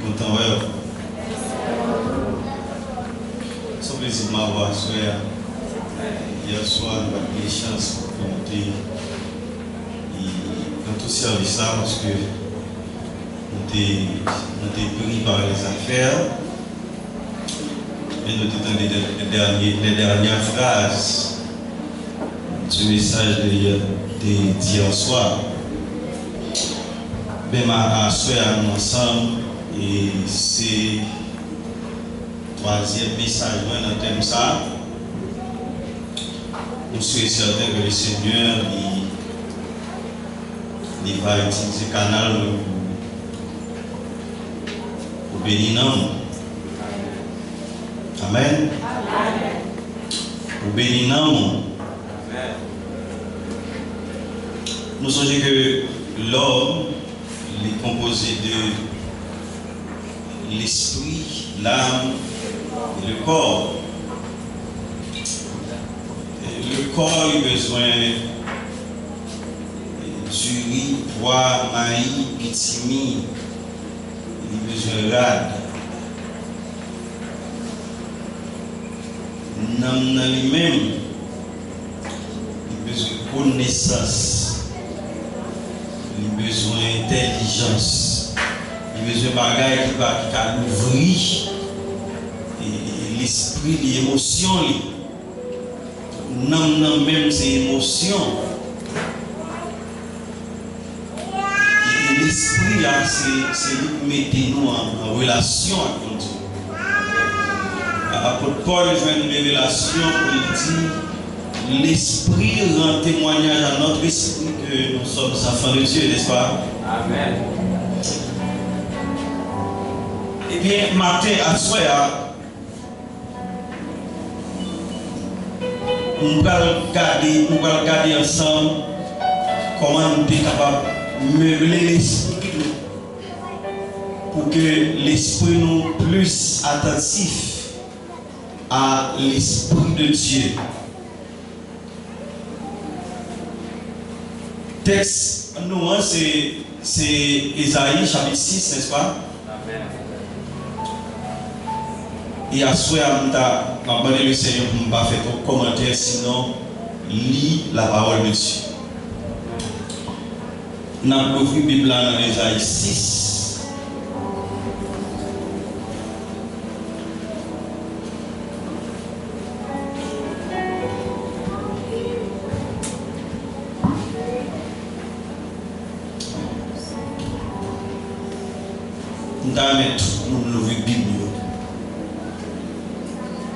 content, ouais. C'est un plaisir de m'avoir soeur. Hier soir, nous avons eu la chance pour monter dans tout service là parce que nous étions pris par les affaires. Et nous étions les dernières phrases du message d'hier soir. Ben ma soeur nous ensemble et c'est le troisième message dans le thème ça. Je suis certain que le Seigneur il va utiliser le canal pour bénir nous. Amen. Pour bénir nous. Nous songez que l'homme est composé de l'esprit, l'âme et le corps. Le corps a besoin du riz, pois, maïs, pitimi, il a besoin de rade. L'âme lui-même, il a besoin de connaissance, il a besoin d'intelligence, il a besoin de bagages qui va l'ouvrir, l'esprit, l'émotion. Non, même ses émotions. Et l'esprit, c'est lui qui met nous en relation avec Dieu. L'apôtre Paul joint une révélation pour dire l'esprit rend témoignage à notre esprit que nous sommes enfants de Dieu, n'est-ce pas? Amen. Eh bien, matin à soir, nous allons regarder ensemble comment nous sommes capables de meubler l'esprit pour que l'esprit nous plus attentif à l'esprit de Dieu. Texte, nous, c'est Ésaïe chapitre 6, n'est-ce pas? Amen. Et à ce moment-là, je vais demander le Seigneur pour ne pas faire un commentaire, sinon, lis la parole de Dieu. Nous avons ouvert la Bible dans Ésaïe 6. Nous avons ouvert la Bible.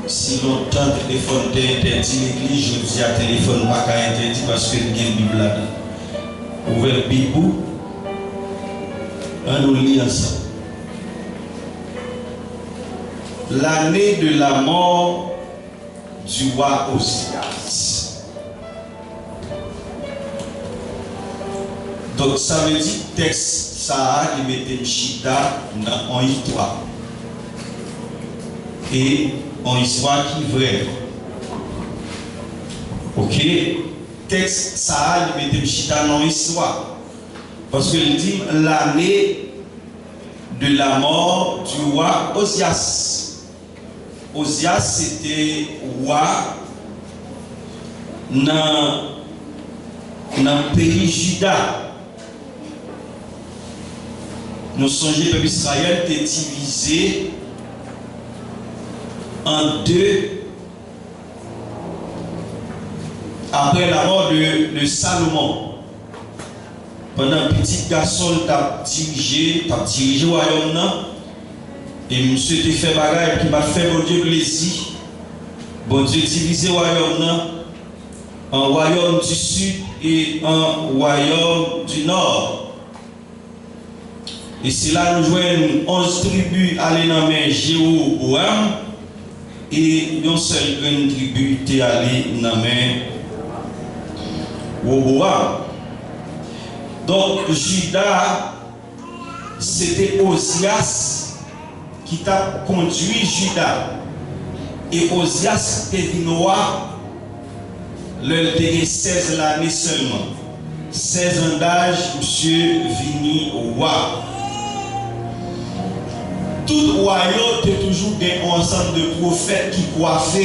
Si longtemps le téléphone est interdit, l'église, je dis à téléphone pas interdit parce que il y a une Bible là-dedans. Ouvrez la Bible, on nous lit ensemble. L'année de la mort du roi Osias. Donc ça veut dire texte ça qui mettait Chita dans une histoire. Et en histoire qui est vraie. Ok? Texte, ça, il met Chita dans l'histoire. Parce qu'il dit l'année de la mort du roi Osias. Osias, c'était roi dans le pays Juda. Nous songeons que le Israël était divisé en deux après la mort de Salomon. Pendant petit garçon t'a dirigé le royaume et monsieur te fait bagaille qui m'a fait bon Dieu plaisir. Bon Dieu divisé le royaume en royaume du sud et en royaume du nord. Et c'est là nous jouons 11 tribus aller dans main Jéroboam. Et une seule grande tribu était allée dans la main Roboam. Donc, Juda, c'était Osias qui t'a conduit Juda. Et Osias était roi, le dernier 16 l'année seulement. 16 ans d'âge, monsieur Vini roi. tout royaume a toujours un ensemble de prophètes qui coiffent.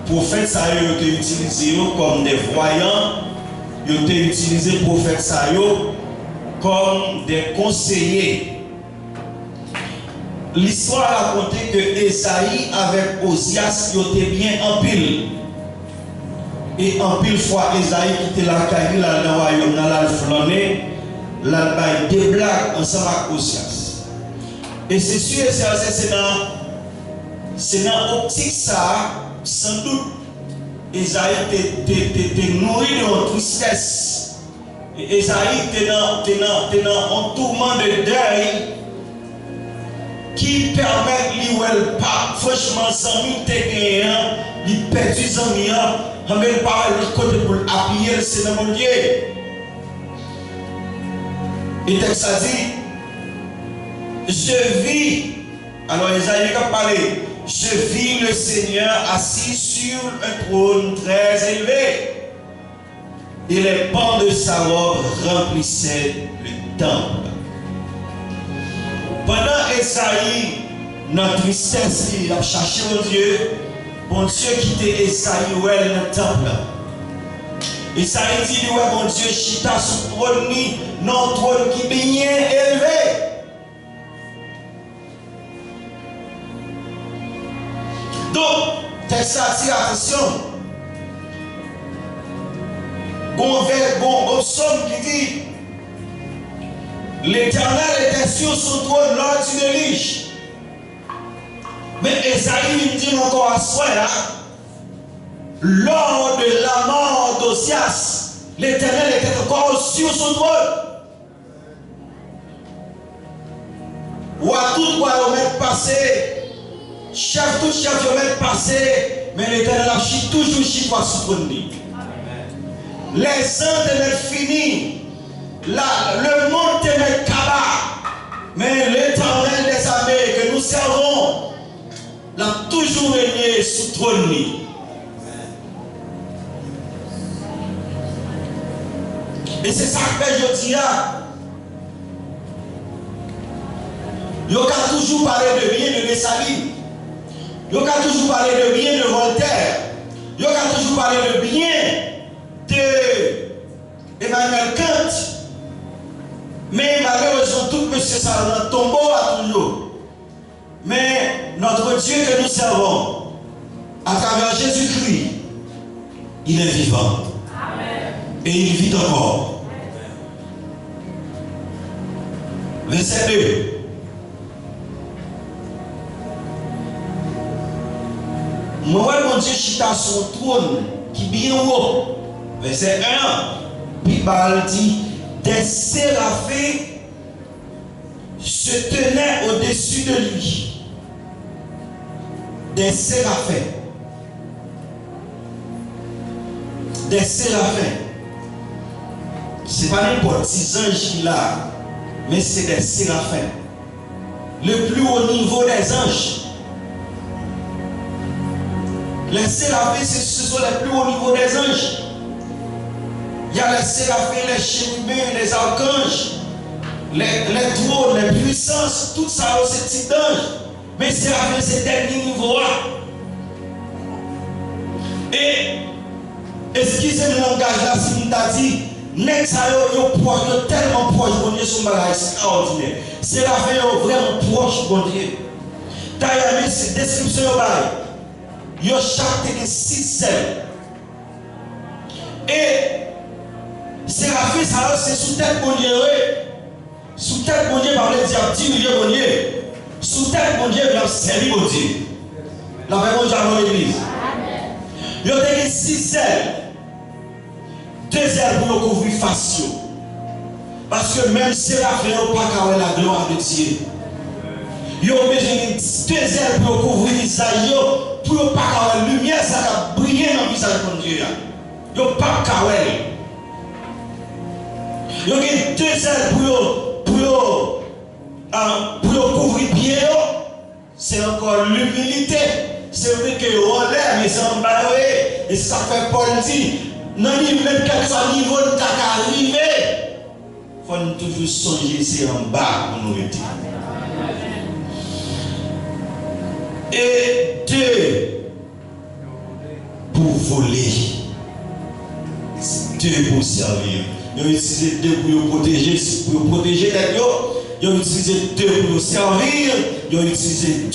Prophètes, ça a été utilisé comme des voyants, ils ont été utilisés prophètes, ça comme des conseillers. L'histoire raconte que Esaïe avec Osias étaient bien en pile. Et en pile fois, Esaïe qui était la caille, là dans le royaume, dans la flânée, là il des blagues ensemble avec Osias. Et c'est sûr et certain, c'est dans l'optique ça, sans doute, Esaïe était nourri de tristesse. Et Esaïe était dans un tourment de deuil qui permet lui ou elle pas franchement sans nous gagner il perdu sans rien on met pas le côté pour appuyer le Seigneur mon Dieu et texte ça dit je vis alors Isaïe a parlé je vis le Seigneur assis sur un trône très élevé et les pans de sa robe remplissaient le temple. Pendant Esaïe, notre tristesse, il a cherché mon Dieu quittait Esaïe, où est le temple. Esaïe dit, ouais, mon Dieu, chita sous trône, non trône qui est bien élevé. Donc, texte attire attention. Bon psaume qui dit, l'Éternel était sur son trône lors du déluge. Mais Esaïe me dit encore à soi là, lors de la mort d'Osias, l'Éternel était encore sur son trône. Ou à tout royaume passé, chef tout chef passé, mais l'Éternel a toujours sur son trône. Les ans devaient finir. Le monde est cabas, mais l'Éternel des armées que nous servons l'a toujours régné sous trône. Et c'est ça que je dis là. Il a toujours parlé de bien de Dessalines. Il a toujours parlé de bien de Voltaire. Il a toujours parlé de bien de Emmanuel Kant. Mais malheureusement, tout monsieur ça tombeau à toujours. Mais notre Dieu que nous servons, à travers Jésus-Christ, il est vivant. Amen. Et il vit encore. Verset 2. Moi, mon Dieu, chita son trône qui est bien haut. Verset 1. Bible dit, des séraphins se tenaient au-dessus de lui. Des séraphins. Des séraphins. Ce n'est pas n'importe 6 anges qu'il a, mais c'est des séraphins. Le plus haut niveau des anges. Les séraphins, ce sont les plus hauts niveaux des anges. Il y a les séraphins, les chérubins, les archanges, les trônes, les puissances, tout ça, c'est type d'ange. Mais séraphins, c'est dernier niveau. Et excusez le langage là, si nous t'a dit, n'est-ce pas tellement proche de Dieu, son bagage extraordinaire. Séraphins sont vraiment proche de Dieu. D'ailleurs, cette description, il y a chaque 6 selles. Et séraphins, c'est sous tête mon Dieu. Sous tête mon Dieu, par le diable, 10 millions mon Dieu. Sous tête mon Dieu, il a servi mon Dieu. La vraie mon Dieu dans l'église. Il y a 6 selles. 2 ailes pour couvrir face. Parce que même séraphins n'ont pas qu'à la gloire de Dieu. Il y a besoin de 2 ailes pour couvrir les visage. Pour ne pas qu'à la lumière, ça va briller dans le visage de Dieu. Il n'y a pas qu'à il y a 2 ailes pour couvrir bien. C'est encore l'humilité. C'est vrai que on l'air, mais c'est en bas. Et ça fait Paul dit, non, même quel que soit le niveau de ta arriver, il faut toujours songer, c'est en bas pour nous aider. Et 2 pour voler. 2 pour servir. Ils ont utilisé 2 pour protéger les gens. Ils ont utilisé 2 pour servir. Ils ont utilisé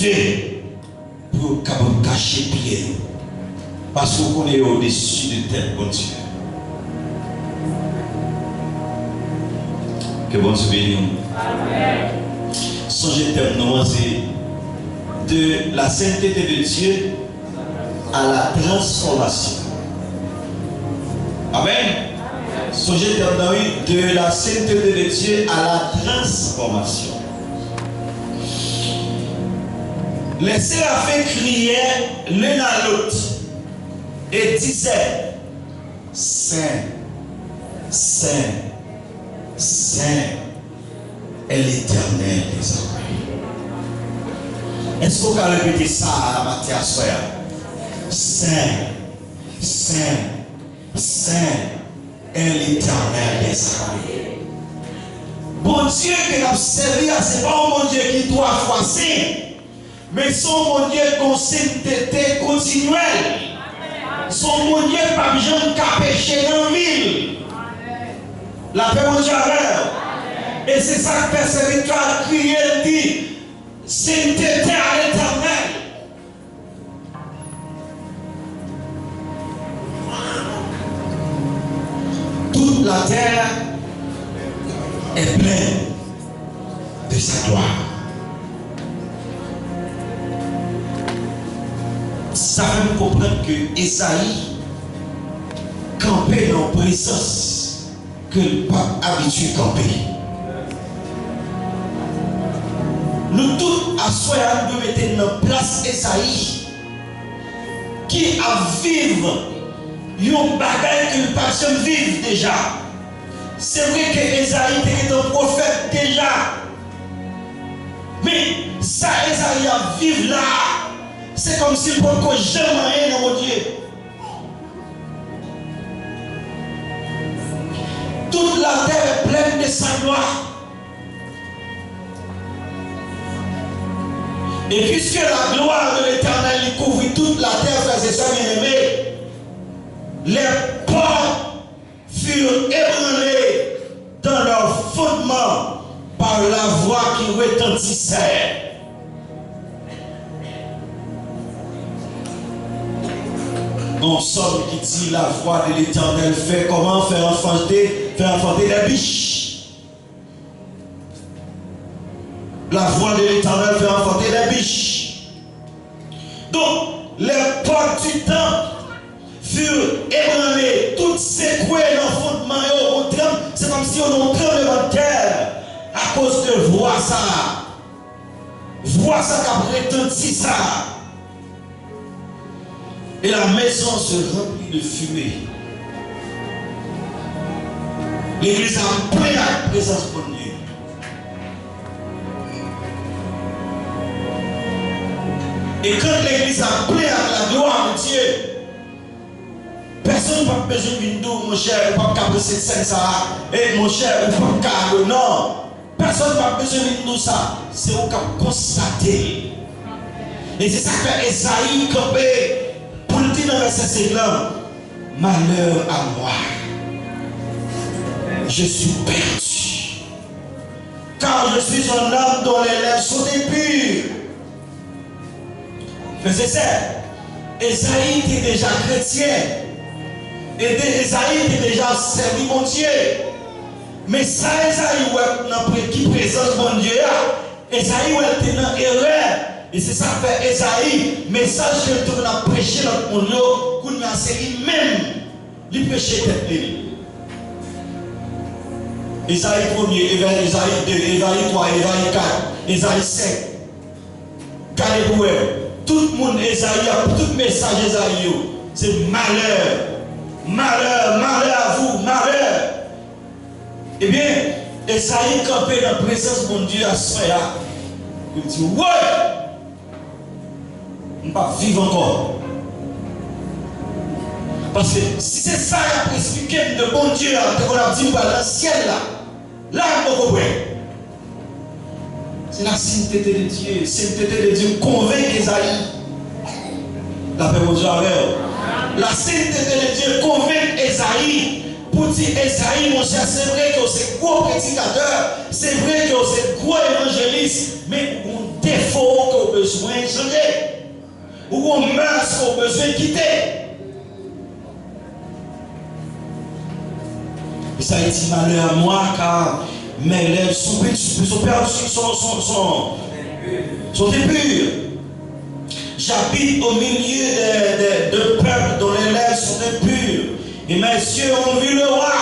2 pour cacher pied. Parce qu'on est au-dessus de tête, bon Dieu. Que bon Dieu bénisse. Amen. Songez terminement, c'est de la sainteté de Dieu à la transformation. Amen. Songez terminement de la sainteté de Dieu à la transformation. Les séraphins criaient l'un à l'autre et disaient: Saint, Saint, Saint est l'Éternel des armées. Est-ce qu'on peut répéter ça à Matthias? Saint, Saint, Saint est l'Éternel des armées. Bon Dieu que nous avons servi, ce n'est pas un bon Dieu qui doit fois saint, mais son bon Dieu qu'on sainteté continuelle. Son bon Dieu pas besoin de pécher dans la ville. La paix mon Dieu avec. Et c'est ça que Père a crié et dit: sainteté à l'Éternel. Toute la terre est pleine de sa gloire. Ça fait nous comprendre que Esaïe campait dans la présence que le pape habitué à camper. Nous tous, à soi, nous mettons dans place Esaïe qui a vivre un bagage que le patient vive déjà. C'est vrai que Esaïe était un prophète déjà. Mais ça, Esaïe a vivre là. C'est comme si on ne pouvait jamais rien dans mon Dieu. Toute la terre est pleine de sa gloire. Et puisque la gloire de l'Éternel couvre toute la terre, frères et sœurs bien-aimés, les portes furent ébranlées dans leur fondement par la voix qui retentissait. Un psaume qui dit: la voix de l'Éternel fait comment? Faire enfanter des biches. La voix de l'Éternel fait enfanter des biches. Donc, les portes du temple furent ébranlées, toutes secouées dans le fondement et au tremble. C'est comme si on tremble dans la terre à cause de voix ça. Voix ça qui a retenti ça. Et la maison se remplit de fumée. L'église a plein la présence de Dieu. Et quand l'église a plein la gloire de Dieu, personne n'a pas besoin d'une douce, mon cher, ou pas de cette scène ça. Et mon cher, ou pas de non. Personne n'a pas besoin d'une douce ça. C'est où qu'on constater. Et c'est ça que Esaïe campé. Pour le dire dans le verset 5 là, malheur à moi, je suis perdu, car je suis un homme dont les lèvres sont impures. Mais c'est ça, Esaïe était déjà chrétien, et Esaïe était déjà servi mon Dieu. Mais ça, Esaïe, qui présente mon Dieu, Esaïe était dans l'erreur. Et c'est ça que fait Esaïe, message que tu as prêché dans le monde, c'est lui-même, lui prêcher tête libre. Esaïe 1er, Esaïe 2, Esaïe 3, Esaïe 4, Esaïe 5. Regardez pour eux. Tout le monde, Esaïe, tout message Esaïe, c'est malheur. Malheur, malheur à vous, malheur. Eh bien, Esaïe campé dans la présence de mon Dieu à soi. Il dit, ouais! On ne va pas vivre encore. Parce que si c'est ça qui a expliqué de bon Dieu, qu'on a dit dans le ciel là, on va comprendre. C'est la sainteté de Dieu. La sainteté de Dieu convainc Esaïe. La paix au Dieu. La sainteté de Dieu convainc Esaïe. Pour dire Esaïe, mon cher, c'est vrai que c'est gros prédicateur, c'est vrai que c'est gros évangéliste, mais un défaut qu'on a besoin de changer. Ou un mœurs qu'on a besoin de quitter. Esaïe dit malheur à moi car mes lèvres sont perdus, sont impurs. J'habite au milieu de peuples dont les lèvres sont impures. Et mes yeux ont vu le roi,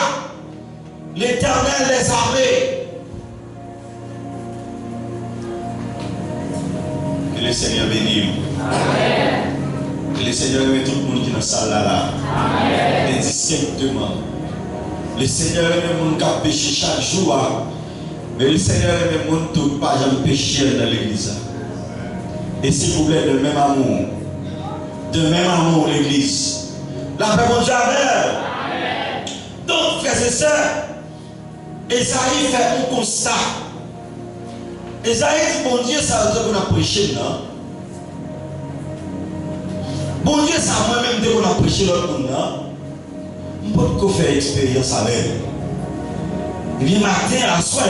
l'Éternel des armées. Que le Seigneur bénisse. Amen. Que le Seigneur bénisse tout le monde qui est dans la salle là. Amen. Et distinctement. Le Seigneur aime le monde qui a péché chaque jour. Mais le Seigneur aime le monde qui n'a pas jamais péché dans l'église. Et s'il vous plaît, de même amour. De même amour, l'église. La paix mon Dieu. Amen. Donc, frères et sœurs, Esaïe fait un constat. Esaïe dit, bon Dieu, ça veut dire qu'on a prêché, non? Bon Dieu, ça moi-même dit qu'on a prêché l'autre monde, non? On peut pas faire expérience avec elle. Et bien, matin, à soir,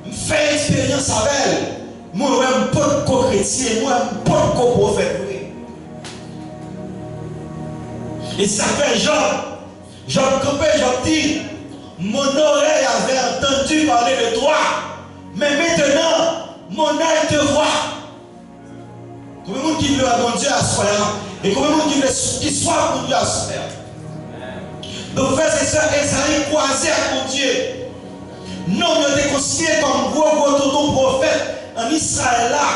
je fais expérience avec elle. Moi, je ne peux pas chrétien, moi, je ne peux pas prophète. Et ça fait Job campé, Job dit, mon oreille avait entendu parler de toi, mais maintenant, mon œil te voit. Combien de monde qui veut à mon Dieu à soi, et combien de monde qui veut qu'il soit pour Dieu à soi. Donc, frères et sœurs, Esaïe croisé à mon Dieu. Non, il était considéré comme gros tonton prophète en Israël là,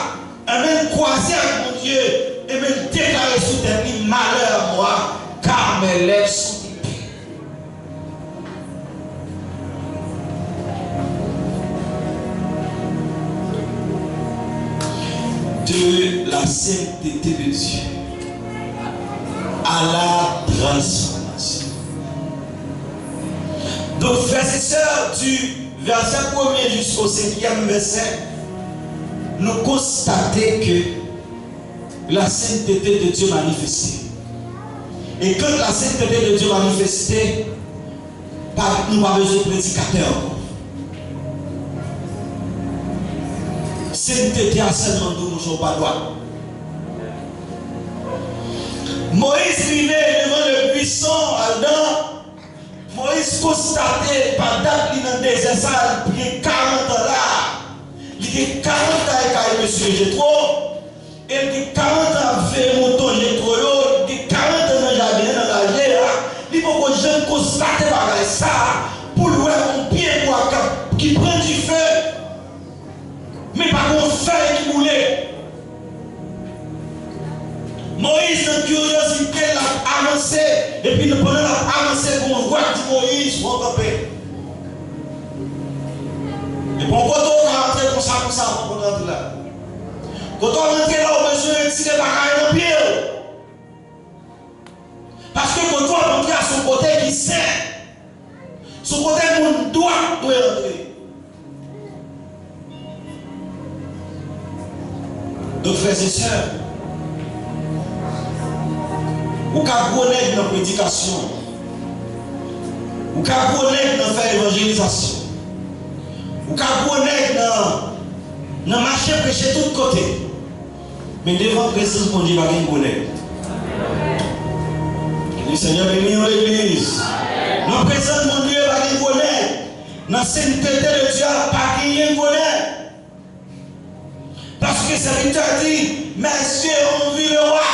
et même croisé à mon Dieu, et même déclaré sous tes vies, malheur à moi. Car mes lèvres sont impures. De la sainteté de Dieu à la transformation. Donc, frères et sœurs, du verset 1er jusqu'au 5e verset, nous constatons que la sainteté de Dieu manifestée. Et quand la sainteté de Dieu manifestée, nous n'avons pas besoin de prédicateur. Sainteté à seulement nous ne sommes pas droits. Moïse vivait devant le buisson ardent. Moïse constatait pendant qu'il est dans le désert, il y a 40 ans là. Il y a 40 ans avec M. Jétro. Et il y a 40 ans avec mouton Jétro. Il y a 40 ans dans le jardin, dans la guerre. Il faut que les gens constatent ça pour lui un pied qui prend du feu. Mais pas qu'on fait qui voulait. Moïse, dans la curiosité, l'a avancé. Et puis, pendant l'a avancé, on voit que Moïse va camper. Et pour quand on va rentrer comme ça, on va rentrer là. Quand on va rentrer là, on a besoin de tirer la caille dans le pied. Parce que quand on va rentrer à son côté qui sait, son côté, on doit rentrer. Donc, frères et sœurs, ou qu'à connaître dans la prédication, ou qu'à connaître dans faire l'évangélisation, ou qu'à connaître dans marcher prêcher de tous côtés, mais devant la présence de Dieu, il va rien connaître. Le Seigneur bénit l'église. Dans la présence de Dieu, il va rien connaître. Dans la sainteté de Dieu, il va pas rien connaître. Parce que le serviteur dit, mes yeux ont vu le roi.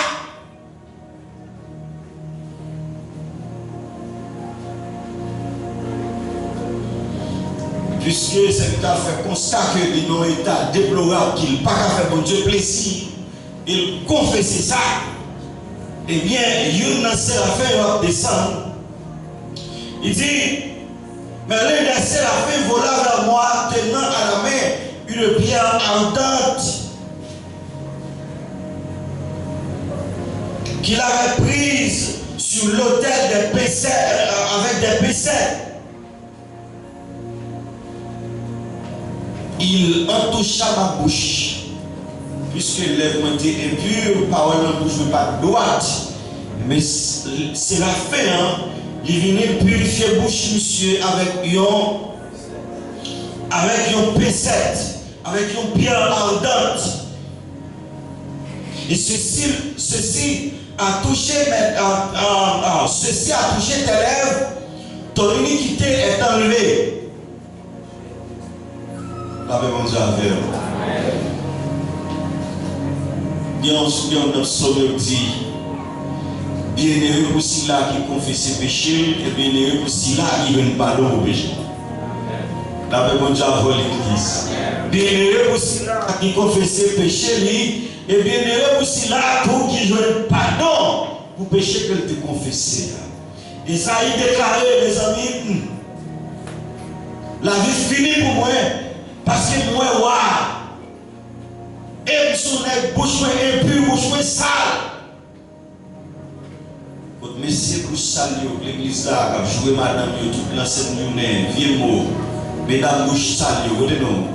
Puisque le serviteur fait constat qu'il est dans un état déplorable, qu'il n'a pas qu'à faire bon Dieu plaisir, il confesse ça. Eh bien, il a fait descendre. Il dit, mais l'un des séraphins vola vers moi, tenant à la main une pierre ardente qu'il avait prise sur l'autel des pécets, avec des pécets. Il il entoucha ma bouche. Puisque lèvres ont été impures, parole en bouche n'est pas droite. Mais c'est la fin, hein. Il venait purifier bouche, monsieur, avec une pincette, avec une pierre ardente. Et ceci a touché tes lèvres, ton iniquité est enlevée. La paix mon Dieu avec vous. Il y a un psaume qui dit, bienheureux pour ceux-là qui confessent ses péchés, et bienheureux pour ceux-là qui ne viennent pas pardon au péché. La paix mon Dieu avec l'église. Bienheureux pour ceux-là qui confessent ses péchés, et bienheureux pour ceux-là qui jouent pardon pour péché qu'elle te confessé. Isaïe déclaré, mes amis, la vie finie pour moi, parce que moi, et son nez, bouche impure, bouche sale. Votre messieurs, bouche sale, l'église là, qui a joué madame, toute l'enseigne, vieux mot, mesdames, bouche sale, vous voyez non?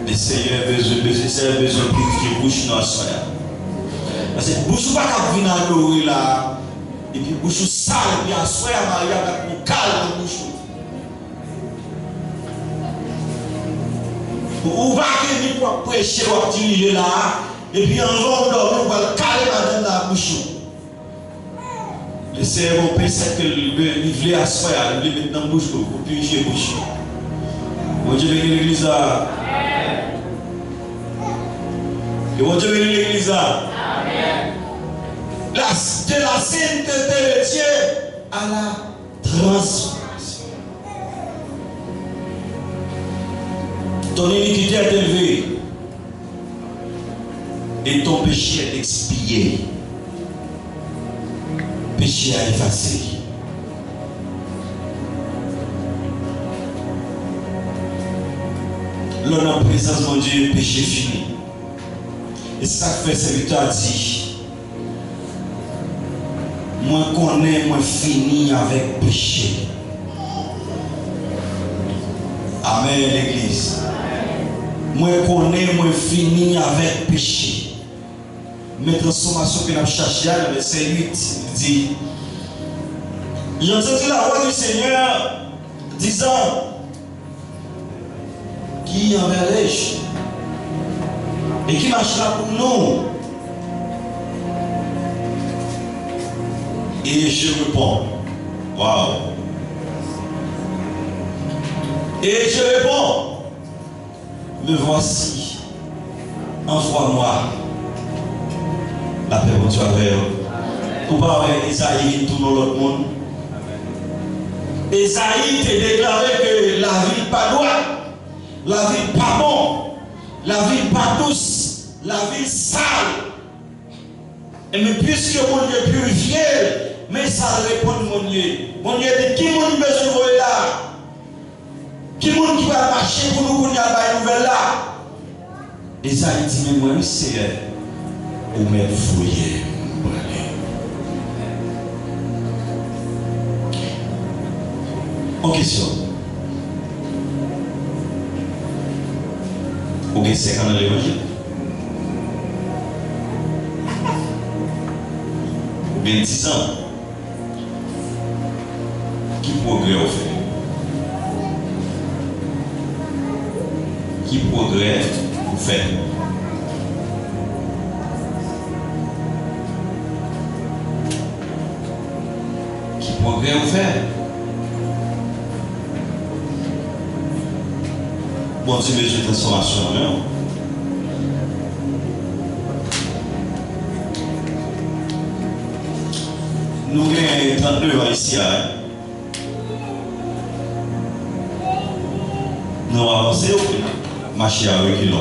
Le Seigneur a besoin de purifier bouche dans la soirée. Parce que bouche pas qu'à venir à l'eau là, et puis bouche sale, et puis à soirée, il y a un calme dans bouche. Ou va venir pour prêcher ou diriger là, et puis en vent d'or, on va caler madame dans la bouche. Le Seigneur va penser que le voulait asseoir, il mettre dans la bouche pour purifier la bouche. Bon Dieu bénit l'église là. Et bon Dieu bénit l'église là. De la sainteté de Dieu à la transformation. Ton iniquité est élevée et ton péché est expié. Péché à effacer. L'homme en présence de mon Dieu, péché fini. Et ça fait serviteur dit, moi connais, moi fini avec péché. Amen l'église. Moi connais, moi fini avec péché. Mes transformations que nous avons cherchées, le verset 8 dit, j'ai entendu la voix du Seigneur disant, qui enverrai-je et qui marchera pour nous? Et je réponds, waouh. Et je réponds, me voici, envoie-moi. La paix pour Dieu avec vous. Pour pas avec Esaïe tout dans l'autre monde. Esaïe t'a déclaré que la vie pas droite, la vie pas bon, la vie pas douce, la vie sale. Et mais puisque mon Dieu purifié, mais ça répond mon Dieu. Mon Dieu dit, qui m'a besoin de là? Qui monde qui va marcher pour nous dire une nouvelle là? Et ça il dit, mais moi, c'est où me fouiller. En question. Vous avez 5 ans dans l'évangile? Ou bien 10 ans? Qui progrès au fait? Qui progrès vous faites? Qui progrès vous faites? Bon Dieu, besoin de transformation, non? Nous avons 32 ans ici. Nous avons avancé au final. Marcher avec lui.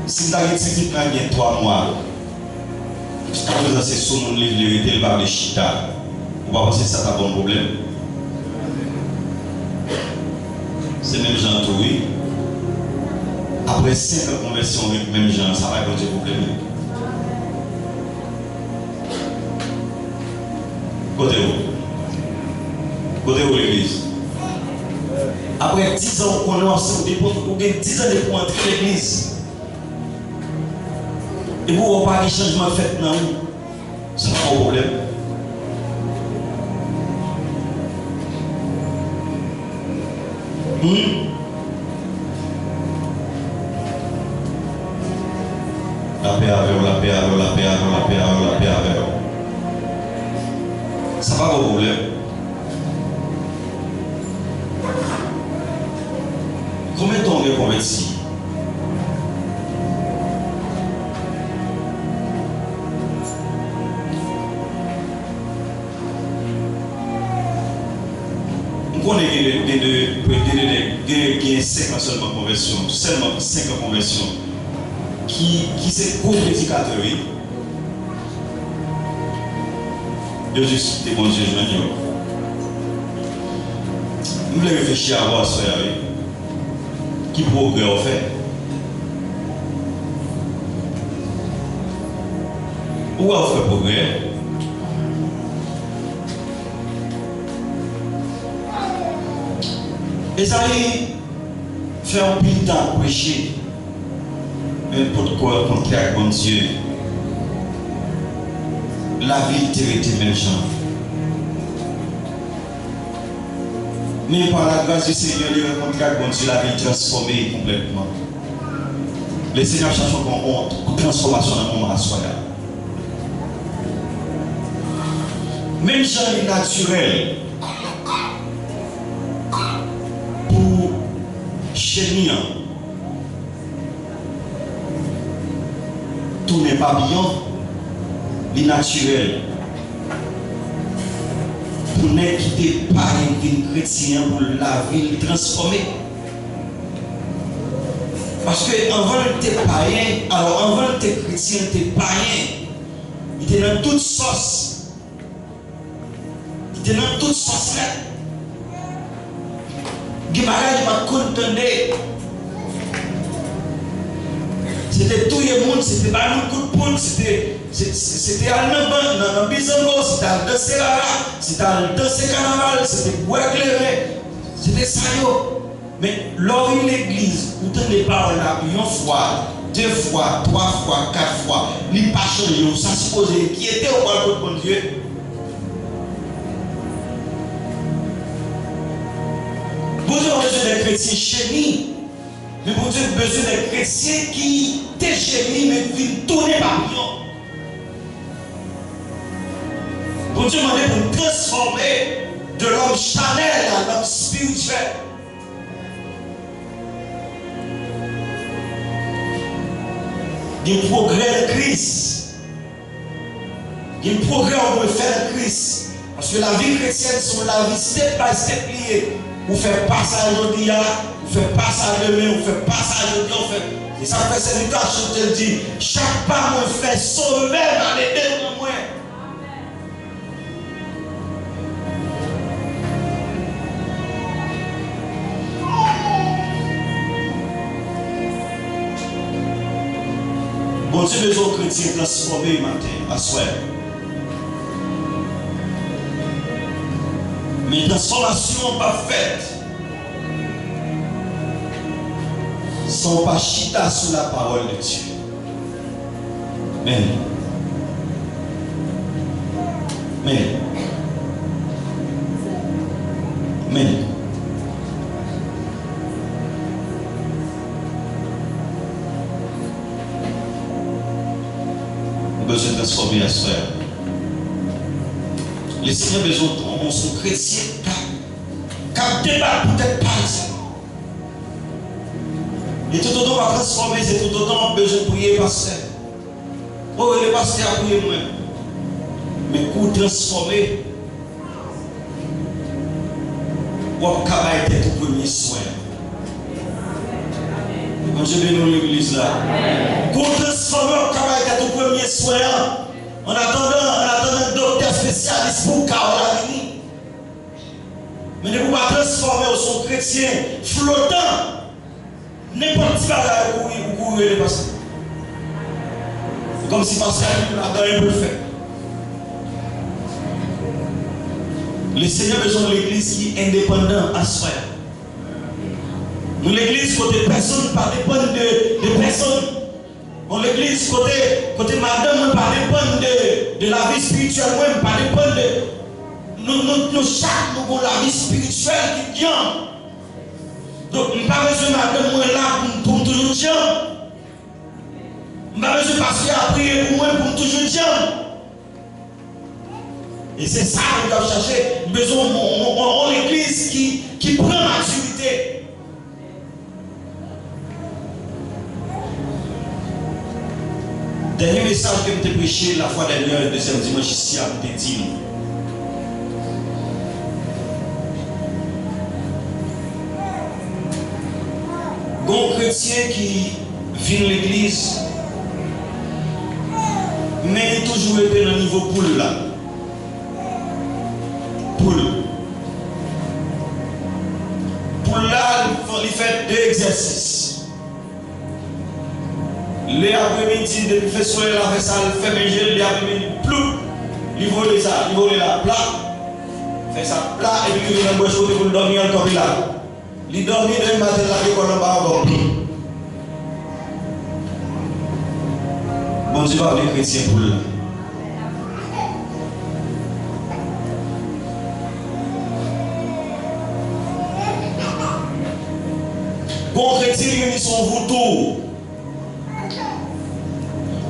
Si tu as été 3 mois, jusqu'à présent, c'est sur mon livre, il va de chita. On va penser que ça n'a pas de problème. C'est même gens tout, oui. Après 5 ans de conversion avec même gens, ça va poser problème. Côté où? Côté où l'église. Après 10 ans qu'on est ensemble, vous avez 10 ans pour entrer à l'église. Et vous n'avez pas de changement fait dans vous. C'est pas un problème. La paix avec vous, la paix avec vous, la paix avec vous, la paix avec vous, la paix avec vous. C'est pas un problème. Combien de temps vous avez converti? On a 5 ans seulement conversion, seulement 5 ans conversion, qui c'est co-prédicateur. De juste des bons Dieu, je voulais réfléchir à voir ça. Qui progrès on fait? Où on fait progrès? Esaïe fait un peu de temps prêcher, mais pour quoi contre mon Dieu, la vie était même gens. Mais par la grâce du Seigneur, il rencontre mon Dieu, la vie transformée complètement. Le Seigneur cherche encore une transformation dans le monde à soi. Même gens naturels. Chenille, tout n'est pas bien, l'inatural. Pour ne quitter pas une vie chrétienne pour la vie transformée. Parce que avant de être païen, alors avant de être chrétien, tu es païen. Il était dans toute sauce. Il était dans toute sauce là. Guimaraes m'a condamné. C'était tout le monde, c'était pas un coup de poule, c'était à dans Bizango, c'était à danser là, c'était à danser carnaval, c'était pour éclairer, c'était ça. Mais lors de l'église, vous tenez paroles là, une fois, 2 fois, 3 fois, 4 fois, il n'a pas changé, ça supposé qui était au balcon de mon Dieu. Vous avez besoin de chrétiens chéris, mais vous avez besoin de chrétiens qui étaient chéris, mais qui tournent papillon. Vous avez demandé pour transformer de l'homme charnel à l'homme spirituel. Il y a un progrès de Christ. Il y a un progrès qu'on peut faire de Christ. Parce que la vie chrétienne, c'est la vie step by step liée. Vous faites passage aujourd'hui, vous faites passage demain, vous faites passage aujourd'hui, et ça fait cette éducation, je te dis, chaque pas me fait sauver dans les deux de moi. Bon Dieu, les autres chrétiens transformés matin, à soir. Mais transformation pas faite sans pas chita sous la parole de Dieu. Amen. Amen. Amen. Nous avons besoin de transformer la sphère. Les Seigneurs ont besoin de son chrétien qui débat peut-être pas ça. Et tout autant va transformer, c'est tout autant besoin de prier pasteur. Oh, le pasteur a prié moi. Mais pour transformer, on va être tout premier soin. Quand je viens dans l'église là, pour transformer, on va être tout premier soin. En attendant un docteur spécialiste pour Caroline. Mais ne pouvez pas transformer au son chrétien flottant. N'importe qui va courir les pasteurs. C'est comme si pasteur a rien pour le faire. Le Seigneur a besoin de l'église qui est indépendante à soi. Nous, l'église, côté personne, pas dépendre de personne. Dans l'église, côté madame, pas dépendre de la vie spirituelle, même pas dépendre de. Nous, chaque, nous avons la vie spirituelle qui vient. Donc, nous n'avons pas besoin de madame, moi là, pour toujours dire. Nous n'avons pas besoin de passer à prier pour moi, pour toujours dire. Et c'est ça que nous devons chercher. Nous avons une église qui prend maturité. Dernier message que je t'ai prêché la fois dernière, le deuxième dimanche ici, à Tétine. Bon chrétien qui vient l'église, mais il a toujours été dans le niveau poule là. Poule. Poule là, il fait 2 exercices. Les après-midi, depuis fait soleil, la fait ça, il fait manger, les après-midi, plou, il vole ça, il vole là, plat, fait ça, plat, et puis il vient boire chaud pour dormir encore là. Il dormit demain matin, là, il va en bas encore. Bon Dieu va les chrétiens pour là. Bon chrétien, ils sont vautours.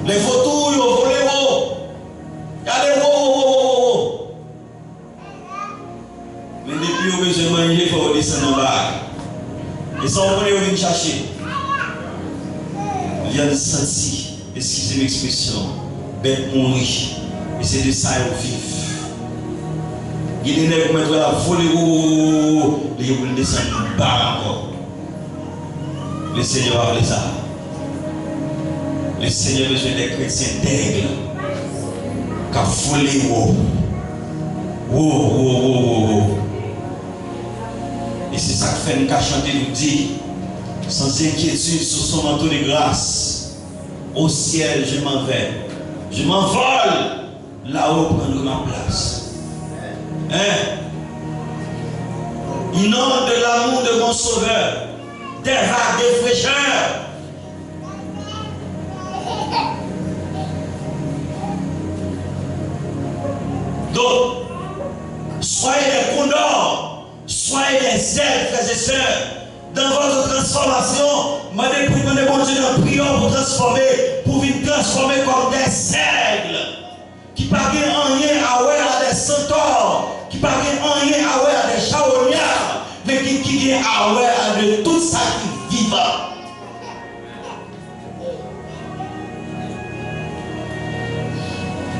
Les vautours, ils ont volé haut. Regardez, haut. Mais depuis que je mange, il faut descendre en bas. Et ça, on vient chercher. Il y a des sentis, excusez l'expression, bête mourir. Et c'est de ça qu'ils vivent. Il y a des nègres qui ont volé haut. Ils vont descendre en bas encore. Le Seigneur a appelé ça. Le Seigneur a besoin des chrétiens d'aigle qui ont volé haut. Et c'est ça que fait nous chanter, nous dit, sans inquiétude, sous son manteau de grâce, au ciel je m'en vais. Je m'envole là-haut prendre ma place. Hein? Inonde de l'amour de mon sauveur, des vagues de fraîcheur. Donc, soyez des condors, soyez des ailes, frères et sœurs, dans votre transformation. Demandez bon Dieu de prier pour transformer, pour vous transformer comme des aigles, qui ne parlent rien à voir à des centaures, qui ne parlent rien à voir à des charognards, mais qui viennent à voir à de tout ça qui vit.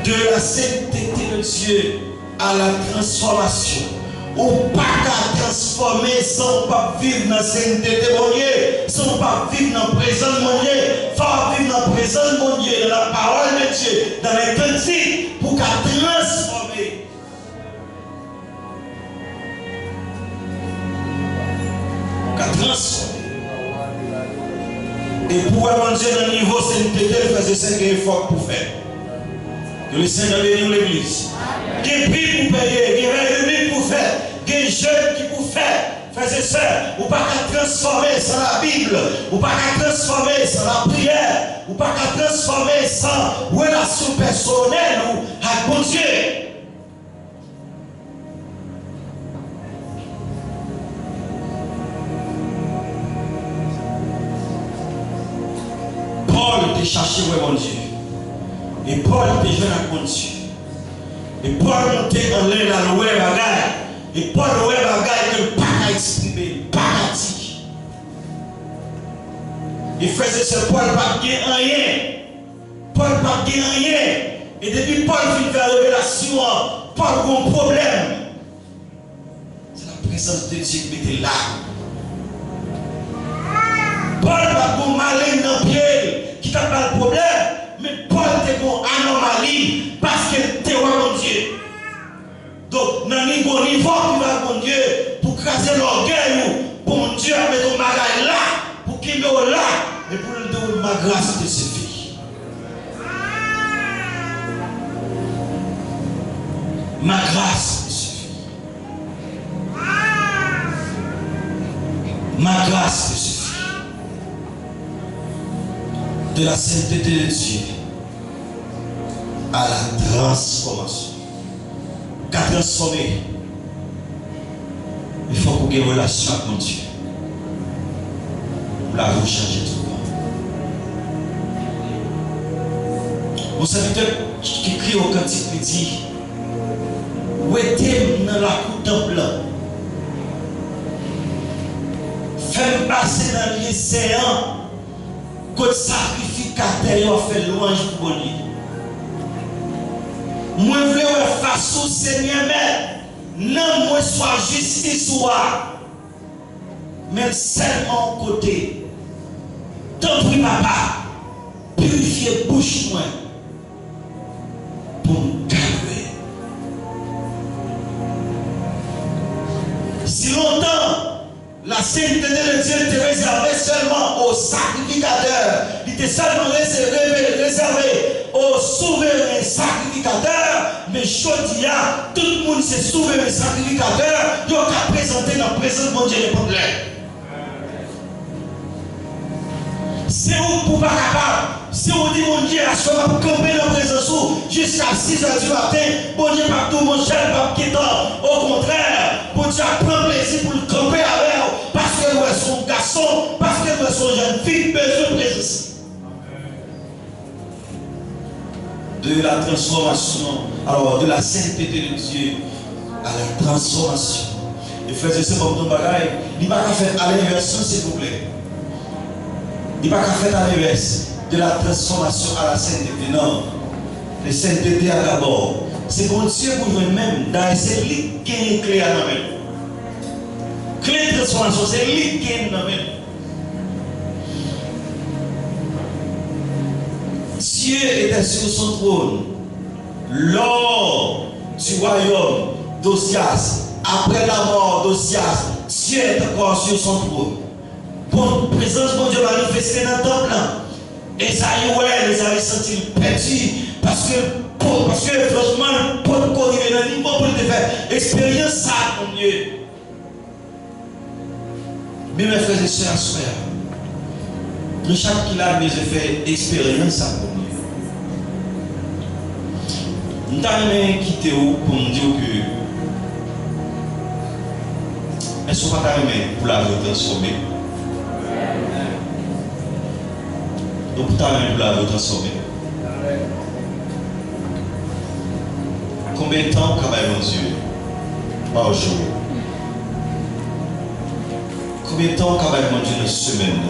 De la sainteté de Dieu à la transformation. Ou pas qu'à transformer sans pas vivre dans la sainteté de mon Dieu, sans pas vivre dans la présence de mon Dieu, faut vivre dans la présence de mon Dieu, dans la parole de Dieu, dans les cantiques, pour qu'à transformer. Qu'à transformer. Et pour mon Dieu dans le niveau sainteté, il faisait 5 efforts pour faire. Que le Seigneur bénisse l'église. Il y a prix pour payer, il y a remis pour faire, il y a jeunes qui pour faire. Frères et sœurs, ou pas qu'à transformer sans la Bible, ou pas qu'à transformer sans la prière, ou pas qu'à transformer sans relation personnelle ou avec mon Dieu. Paul t'a cherché mon Dieu. Et Paul était jeune à mon Dieu. Et Paul montait en l'air dans le web bagaille. Et Paul le web bagaille que pas à exprimer, pas à dire. Et frères et sœurs, Paul pas gagné rien. Paul pas gagné rien. Et depuis Paul finit faire la révélation, Paul a un problème. C'est la présence de Dieu qui était là. Paul pas un malin dans le pied qui t'a pas le problème. Mais Paul était une anomalie parce qu'il était mon Dieu. Donc, dans le niveau qui va mon Dieu, pour craser l'orgueil, pour mon Dieu, mettre ton bagage là, pour qu'il me là, et pour le donner ma grâce te suffit. Ma grâce te suffit. Ma grâce te suffit. De la sainteté de Dieu à la transformation. Qu'à transformer, il faut qu'on ait une relation avec mon Dieu. Pour la rechanger tout le monde. Mon serviteur qui crie au cantique, il dit, où était dans la cour temple? Fais-moi passer dans l'océan. Côté sacrificateur a fait louange pour lui. Moi je veux face au Seigneur, mais non moi soit justice mais seulement côté. Tant pis papa, purifier bouche moi pour me calmer. Si longtemps la sainteté de Dieu était réservée seulement aux sacrificateurs. Il était seulement réservé aux souverains sacrificateurs. Mais Chodia, tout le monde c'est souverain sacrificateur. Il a présenté dans la présence de mon Dieu n'importe là. C'est où pour pas capable. Si on dit mon Dieu, à ce moment pour camper dans la présence jusqu'à 6 h du matin, bon Dieu pas tout mon cher, pas quitter. Au contraire, bon Dieu prend plaisir pour le camper avec. Parce que nous sommes garçons, parce que nous sommes jeunes filles, besoin de présence. De la transformation, alors de la sainteté de Dieu à la transformation. Et frères et sœurs, comme nos bagailles, il n'y a pas qu'à faire à l'inversion, s'il vous plaît. Il n'y a pas qu'à faire à l'inverse. De la transformation à la sainteté, non. La sainteté à d'abord. C'est bon Dieu pour nous-mêmes, c'est lui qui est clé à nous-mêmes. Clé de transformation, c'est lui qui est nous-mêmes. Dieu était sur son trône lors du royaume d'Osias. Après la mort d'Osias, Dieu est encore sur son trône. Pour la présence de Dieu manifestée dans le temple. Esaïe, ouais, les avait sentis perdus parce que franchement, pour corriger le niveau, pour le faire expérience ça, mon Dieu. Mais mes frères et sœurs, de chaque qu'il a fait expérience ça, mon Dieu. Nous avons quitté pour nous dire que est-ce qu'on va pour la transformer? Donc, pour la transformer. Combien de temps on travaille mon Dieu par jour? Combien de temps on travaille mon Dieu dans une semaine?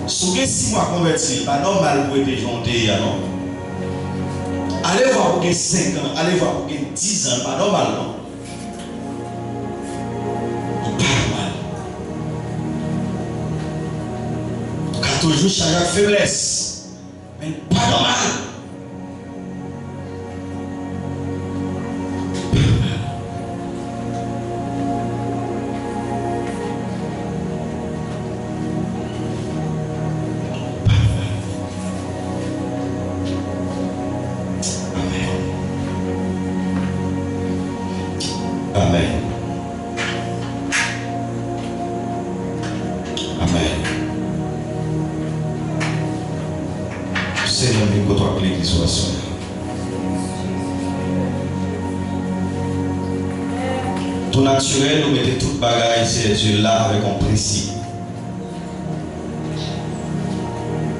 Si vous avez 6 mois convertis, pas normal pour être janté, non? Allez voir pour 5 ans, allez voir pour 10 ans, pas normal, non? Toujours chaque faiblesse, mais pas normal. Amen. Amen. C'est la vie que l'église soit sonnée. Tout naturel, nous mettons toute bagaille, c'est Dieu là avec un principe.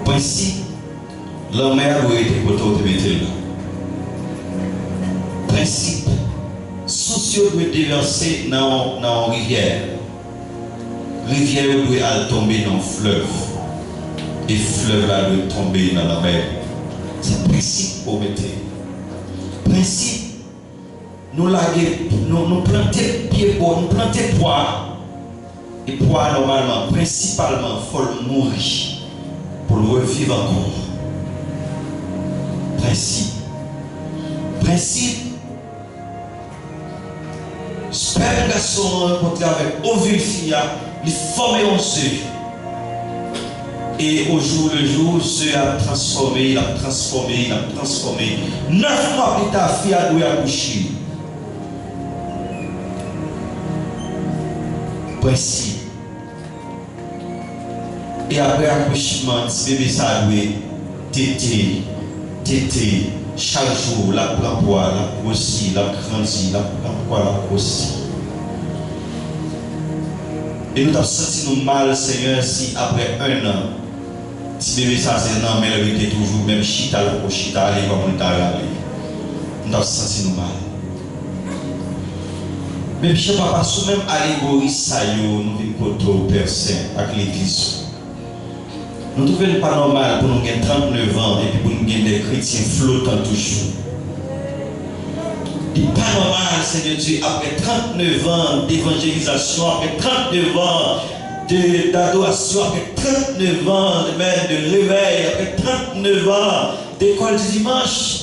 Principe, la mer doit être pour tout mettre là. Principe, sociaux doit déverser dans la rivière. Rivière doit tomber dans le fleuve. Et fleuve là doit tomber dans la mer. C'est principe pour mettre. Principe, nous planter pied pour nous planter poids. Et poids normalement, principalement, il faut le mourir pour le revivre encore. Principe. Principe. Sperme garçon rencontré avec ovule fille, il forme un œuf. Et au jour le jour, ce a transformé, il a transformé, il a transformé. 9 mois plus tard, fille a dû accoucher. principe. Et après accouchement, ce bébé ça doit téter, chaque jour, la prend poids, la grossit, la grandit, la prend poids, la grossit. Et nous avons senti nous mal, Seigneur, si après un an, si bébé ça c'est un an, mais il était toujours même chita, le chita, aller comme on est allé. Nous avons senti nous mal. Mais je ne sais pas, sous même allégorie, ça y est, nous venons côté au Père Saint, avec l'église. Nous ne trouvons pas normal pour nous gagner 39 ans et puis pour nous gagner des chrétiens flottants toujours. Il n'est pas normal, Seigneur Dieu, après 39 ans d'évangélisation, après 39 ans d'adoration, après 39 ans de réveil, après 39 ans d'école du dimanche.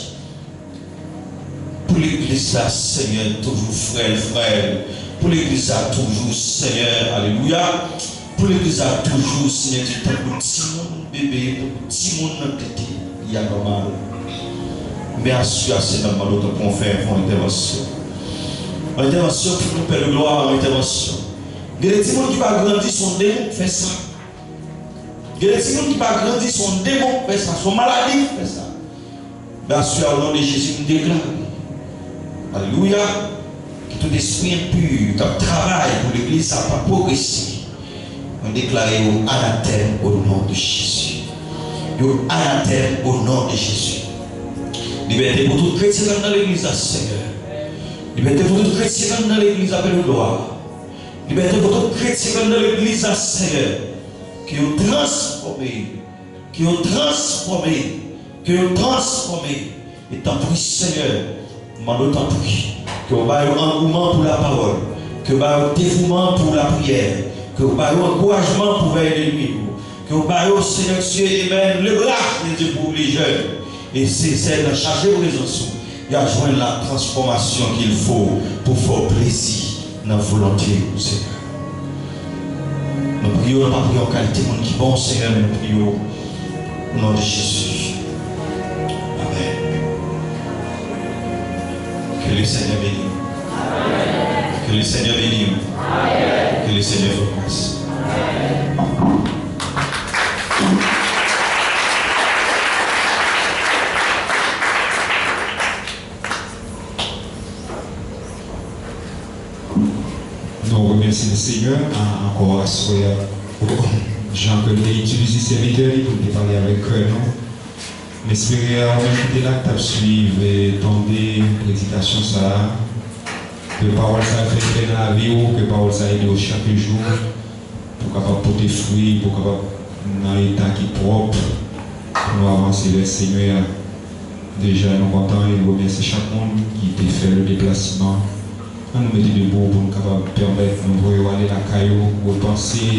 Pour l'église, là, Seigneur, toujours frère. Pour l'église, là, toujours Seigneur, alléluia. Pour l'église, là, toujours Seigneur, tu as un petit monde, bébé, un petit monde dans ta tête, il y a normal. Mais assure, c'est normal, d'autres qu'on fait une intervention. Une intervention pour nous faire gloire, une intervention. Il y a des petits monde qui va grandir son démon, fait ça. Il y a des petits monde qui va grandir son démon, fait ça. Son maladie, fait ça. Mais assure, au nom de Jésus, nous déclarons. Alléluia. Que tout esprit impur qui travaille pour l'église, ça va progresser. On déclare anathème au nom de Jésus. Anathème au nom de Jésus. Liberté pour tout chrétien dans l'église, Seigneur. Liberté pour tout chrétien dans l'église, appelle gloire. Liberté pour tout chrétien dans l'église, Seigneur. Qui ont transformé. Qui ont transformé. Qui ont transformé. Et t'en prie, Seigneur. Demande t'en prie. Que vous ayez un engouement pour la parole. Que vous ayez un dévouement pour la prière. Que vous ayez un encouragement pour veiller de nuit. Que vous ayez, Seigneur Dieu, et même le grâce de Dieu pour les jeunes. Et c'est de charger vos raisons. Il y a joint la transformation qu'il faut pour faire plaisir dans la volonté du Seigneur. Nous prions, nous prions en qualité de qui bon Seigneur, nous prions au nom de Jésus. Amen. Que le Seigneur bénisse. Que le Seigneur bénisse. Que le Seigneur vous grâce. Nous remercions le Seigneur encore à ce Jean que nous avons utilisé ces serviteurs pour parler avec eux. Mais espérons que là tu as suivi et tomber l'excitation ça. Que la parole ça fait dans la vie ou que la parole ça aide chaque jour pour capable porter fruit, pour capable dans l'état qui est propre pour nous avancer vers le Seigneur. Déjà nous contents et nous remercions chaque monde qui a fait le déplacement. On nous met debout pour nous permettre de nous aller à la caillou, repenser